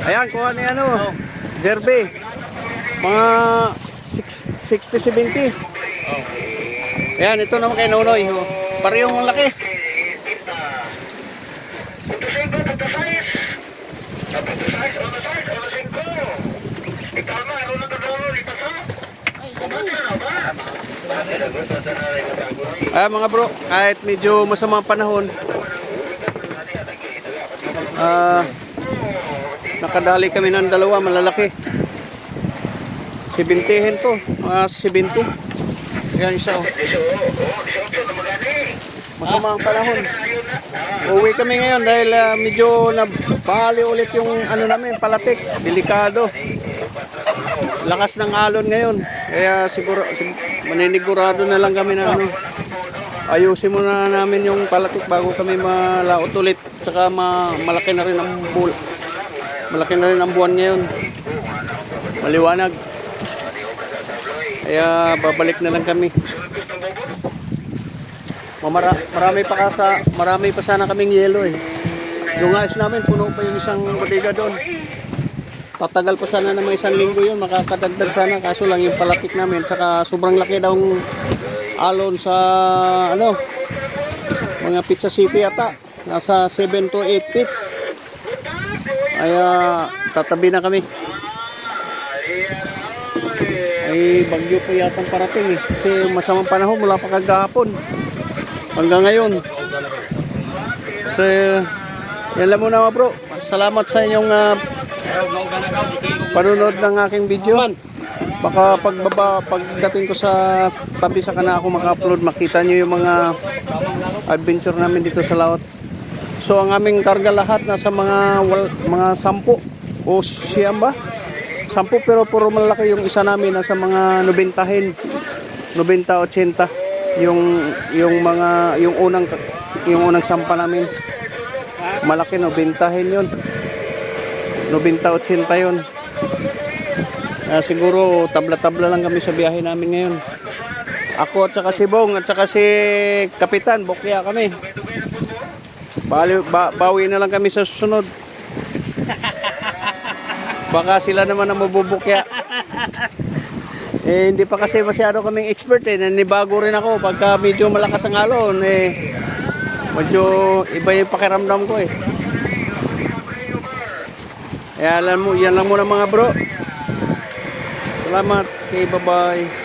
Ayan, kuha ni ano, Derby. Mga 60-70. Ayan, ito naman kay Nonoy. Oh. Parehong laki. Mga bro, kahit medyo masamang panahon, nakadali kami ng dalawa malalaki. 70 to, 70. Yan isa. Oh. Masamang panahon. Uwi kami ngayon dahil medyo nabali ulit yung ano namin, palatik. Delikado. Lakas ng alon ngayon. Kaya siguro maninigurado na lang kami na ano. Ayusin muna namin yung palatik bago kami malaot ulit. Tsaka malaki na rin ang malaki na rin ang buwan ngayon. Maliwanag. Kaya babalik na lang kami. Marami pa sana kaming yelo eh. Yung ayos namin, puno pa yung isang bodega doon. Tatagal pa sana naman isang linggo yun, makakadagdag sana. Kaso lang yung palatik namin, saka sobrang laki daw alon sa ano, mga Pizza City ata. Nasa 7 to 8 feet. Kaya tatabi na kami. Ay bagyo po yatang parating eh. Kasi masamang panahon mula pa kagahapon hanggang ngayon. So yan lang muna mga bro. Salamat sa inyong panunod ng aking video. Baka pagdating ko sa tabi sa kana ako maka-upload, makita nyo yung mga adventure namin dito sa laot. So ang aming karga lahat nasa mga 10 o siyam ba? 10 pero puro malaki yung isa namin, nasa mga 90, 80 yung unang sampa namin. Malaki 90 yun. 90-80 yun. Siguro tabla-tabla lang kami sa biyahe namin ngayon. Ako at saka si Bong at saka si Kapitan, bukya kami. Bawi na lang kami sa susunod. Baka sila naman ang mabubukya. Hindi pa kasi masyado kaming expert eh. Nanibago rin ako pagka medyo malakas ang alon eh. Medyo iba yung pakiramdam ko eh. Yan lang muna mga bro. Salamat. Okay, bye-bye.